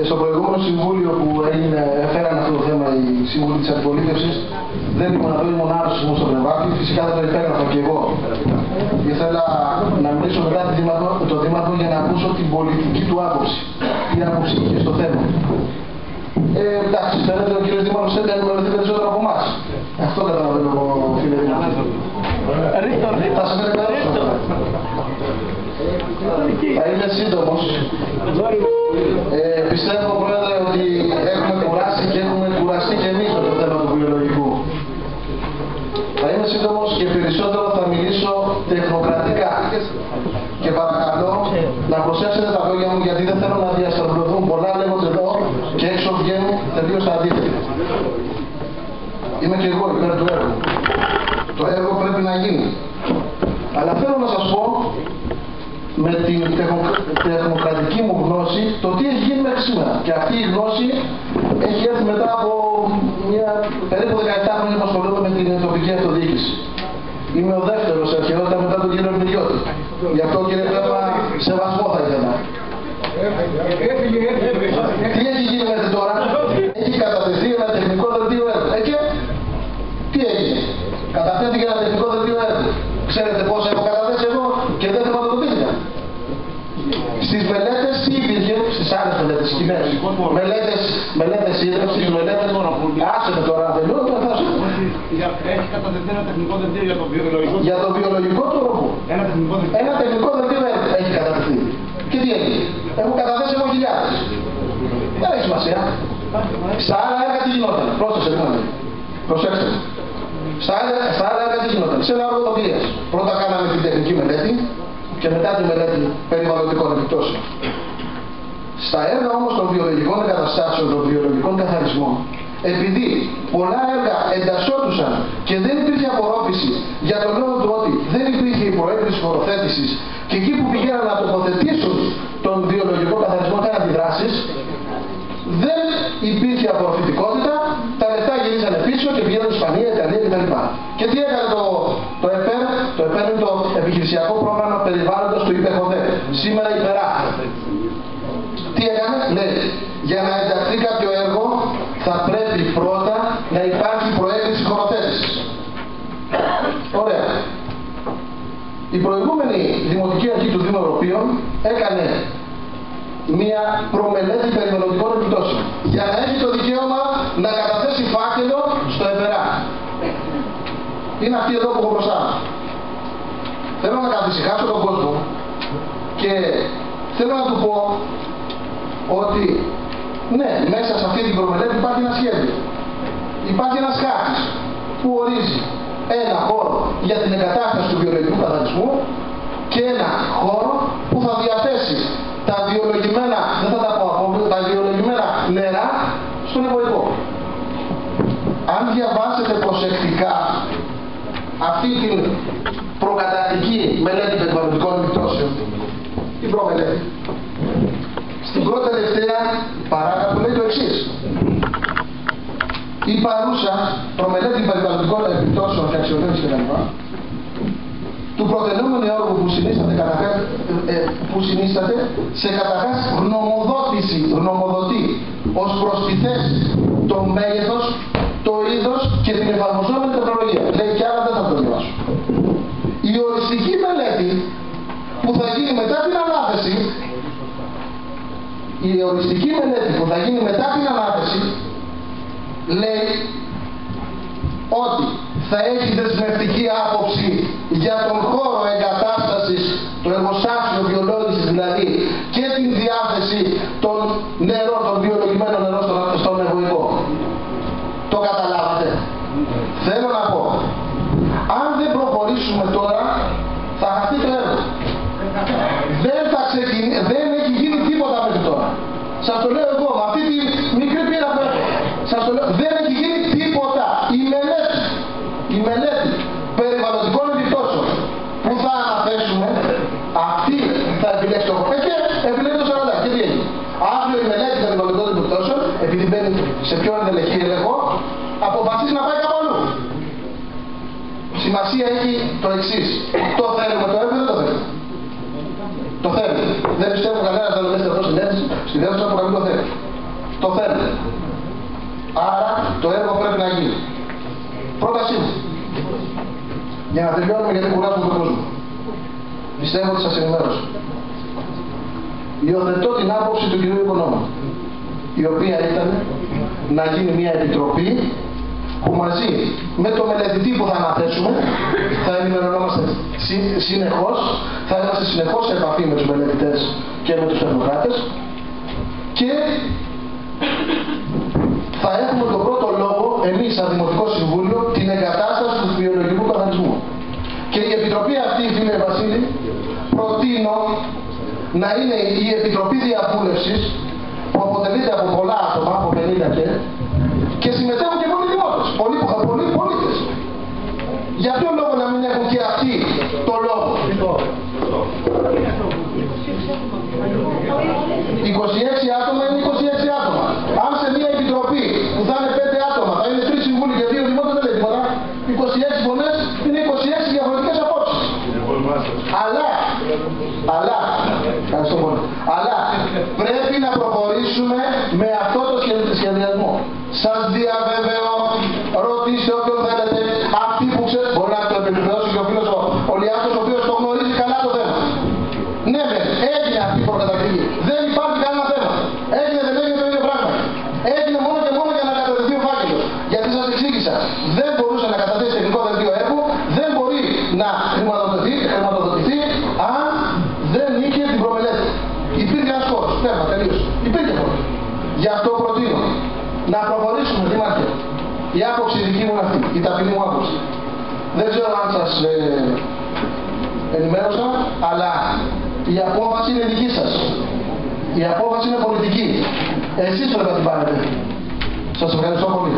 στο προηγούμενο συμβούλιο που έφεραν αυτό το θέμα οι σύμβουλοι της αντιπολίτευσης, δεν ήμουν εδώ, ήμουν άλλος στο Πλευράκη. Φυσικά δεν το υπέγραφα και εγώ. Ήθελα να μιλήσω μετά το Δήμαρχο για να ακούσω την πολιτική του άποψη. Τι άποψη είχε στο θέμα. Εντάξει, φαίνεται ο κύριος Δήμαρχος θέλει να ενημερωθεί περισσότερο από εμάς. Αυτό καταλαβαίνω, φίλε Δήμαρχε. Θα σε περιμένω. Θα είμαι σύντομος. Πιστεύω, Πρόεδρε, ότι έχουμε κουράσει και έχουμε κουραστεί και εμείς με το θέμα του βιολογικού. Θα είμαι σύντομος και περισσότερο θα μιλήσω τεχνοκρατικά. Και παρακαλώ να προσέξετε τα λόγια μου, γιατί δεν θέλω να διασταυρωθούν πολλά λέγονται εδώ και έξω βγαίνουν τελείως τα αντίθετα. Είμαι και εγώ υπέρ του έργου. Το έργο πρέπει να γίνει. Αλλά θέλω να σας πω με την τεχνοκρατική μου γνώση το τι έχει γίνει μέχρι σήμερα. Και αυτή η γνώση έχει έρθει μετά από περίπου 17 χρόνια που ασχολούμαι με την τοπική αυτοδιοίκηση. Είμαι ο δεύτερος σε αρχαιότητα μετά τον κύριο Μυριώτη. Γι' αυτό, κύριε Πέπα, σεβασμό θα ήθελα. Τι έχει γίνει μέχρι τώρα? Έχει κατατεθεί ένα τεχνικό δελτίο έργου. Τι έγινε? Κατατέθηκε ένα τεχνικό δελτίο έργου. Ξέρετε πόσα έχω καταθέσει εγώ και δεν χρηματοδοτήθηκα. Στις μελέτες τι υπήρχε? Στις άλλες μελέτες, κειμένες. Μελέτες ίδρυψης, μελέτες μονοπολίου. Άσε με τώρα, δεν λέω, δεν θα σου. Έχει κατατεθεί ένα τεχνικό δελτίο για το βιολογικό. Για το βιολογικό τρόπο. Ένα τεχνικό δελτίο έχει κατατεθεί. Και τι έγινε? Έχω καταθέσει εγώ χιλιάδες. Δεν έχει σημασία. Στα άλλα έργα τι γινόταν? Προσέξτε. Στα άλλα έργα τι γινόταν? Σε ένα ορθοδοκίας. Πρώτα κάναμε την τεχνική μελέτη και μετά τη μελέτη περιβαλλοντικών επιπτώσεων. Στα έργα όμως των βιολογικών εγκαταστάσεων, των βιολογικών καθαρισμών, επειδή πολλά έργα εντασσόντουσαν και δεν υπήρχε απορρόφηση για τον λόγο του ότι δεν υπήρχε η προέκτηση χωροθέτησης και εκεί που πηγαίναν να τοποθετήσουν τον βιολογικό καθαρισμό και αντιδράσεις, δεν υπήρχε απορροφητικότητα, τα λεφτά γυρίσανε πίσω και πηγαίνουν στην Ισπανία, Ιταλία κτλ. Και τι έκανε το ΕΠΕΡ? Το ΕΠΕΡ είναι το Επιχειρησιακό Πρόγραμμα Περιβάλλοντος του ΥΠΕΧΟΔΕ. Σήμερα υπερά. Τι έκανε? Λέει, για να ενταχθεί κάποιο έργο θα πρέπει πρώτα να υπάρχει προέκτηση χωροθέτησης. Ωραία. Η προηγούμενη Δημοτική Αρχή του Δήμου Ευρωπαίων έκανε μια προμελέτη περιβαλλοντικών επιπτώσεων για να έχει το δικαίωμα να καταθέσει φάκελο στο ΕΠΕΡΑ. Είναι αυτή εδώ που έχω μπροστά. Θέλω να καθησυχάσω τον κόσμο και θέλω να του πω ότι ναι, μέσα σε αυτή την προμελέτη υπάρχει ένα σχέδιο. Υπάρχει ένας χάρτης που ορίζει ένα χώρο για την εγκατάσταση του βιολογικού καθαρισμού και ένα χώρο που θα διαθέσει τα βιολογημένα, δεν θα τα πω ακόμα, τα βιολογημένα νερά στον Ευωικό. Αν διαβάσετε προσεκτικά αυτή την προκαταρκτική μελέτη περιβαλλοντικών επιπτώσεων, την προμελέτη, στην πρώτη τελευταία παράγραφο λέει το εξής. Η παρούσα προμελέτη περιβαλλοντικών επιπτώσεων και αξιολόγηση κλπ. Του προτενόμενου έργου που συνίσταται σε καταρχάς γνωμοδοτεί ως προς τη θέση, το μέγεθος, το είδος και την εφαρμοζόμενη τεχνολογία. Λέει και άλλα, δεν θα το διαβάσω. Η οριστική μελέτη που θα γίνει μετά την ανάθεση, λέει ότι θα έχει δεσμευτική άποψη για τον χώρο εγκατάστασης, το εργοστάσιο βιολόγησης δηλαδή, και την διάθεση των νερών, των βιολογημένων νερών στον Ευωικό. Το καταλάβατε? Θέλω να πω, αν δεν προχωρήσουμε τώρα, θα χαθεί το έργο. Δεν έχει γίνει τίποτα μέχρι τώρα. Σας το λέω εγώ, με αυτή τη μικρή πείρα που έχω. Σας το λέω, δεν έχει γίνει τίποτα. Η μελέτη περιβαλλοντικών επιπτώσεων που θα αναθέσουμε, αυτή θα επιλέξει το χώρο. Και επιλέξει το 40. Και τι έγινε? Αύριο η μελέτη περιβαλλοντικών επιπτώσεων, επειδή μπαίνει σε πιο ενδελεχή έλεγχο, αποφασίζει να πάει κάπου αλλού. Σημασία έχει το εξής. Το θέλουμε το έργο, δεν το θέλουμε. Το θέλουμε. Δεν πιστεύω κανένα να το λέτε εδώ στην αίθουσα που να μην το θέλει. το θέλουν. Άρα το έργο πρέπει να γίνει. Πρότασή μου. Για να τελειώνουμε, γιατί κουράζουμε τον κόσμο. Πιστεύω ότι σας ενημέρωσα. Υιοθετώ την άποψη του κυρίου Οικονόμου, η οποία ήταν να γίνει μια επιτροπή που μαζί με το μελετητή που θα αναθέσουμε θα ενημερωνόμαστε συνεχώς, θα είμαστε συνεχώς σε επαφή με τους μελετητές και με τους τεχνοκράτες και θα έχουμε τον πρώτο λόγο εμείς σαν Δημοτικό Συμβούλιο την εγκατάσταση του βιολογικού καθαρισμού. Και η επιτροπή αυτή, φίλε Βασίλη, προτείνω να είναι η επιτροπή διαβούλευσης που αποτελείται από πολλά άτομα, από 50 και συμμετέχουν και πολλοί δημότες, πολλοί πολίτες. Για ποιο λόγο να μην έχουν και αυτοί το λόγο? 26 άτομα είναι 26 άτομα. Αν σε μια επιτροπή που θα είναι 5 άτομα, θα είναι 3 συμβούλοι και 2 δημότες, δεν λέει τίποτα. 26 φωνές είναι 26 διαφορετικές απόψεις. Αλλά πρέπει να προχωρήσουμε με αυτό το σχεδιασμό. Σας διαβεβαιώ, ρωτήστε όποιον θέλετε, αυτοί που ξέρουν, μπορεί να το επιβεβαιώσει και ο φίλος ο Λιάκος, ο οποίος το γνωρίζει καλά το θέμα. Ναι, έγινε αυτή η προκατακτική. Δεν υπάρχει κανένα θέμα. Έγινε, δεν έγινε το ίδιο πράγμα. Έγινε μόνο και μόνο για να καταδεθεί ο φάκελος. Γιατί σας εξήγησα, δεν μπορούσε να καταθέσει τεχνικό δελτίο έργου, δεν μπορεί να χρηματοδοτηθεί αν δεν είχε την προμελέτη. Υπήρχε ένας χώρος, τέρμα, τελείωσε. Υπήρχε χώρος. Γι' αυτό προτείνω να προχωρήσουμε, Δήμαρχε. Η άποψη δική μου αυτή, η ταπεινή μου άποψη. Δεν ξέρω αν σας ενημέρωσα, αλλά η απόφαση είναι δική σας. Η απόφαση είναι πολιτική. Εσείς πρέπει να την πάρετε. Σας ευχαριστώ πολύ.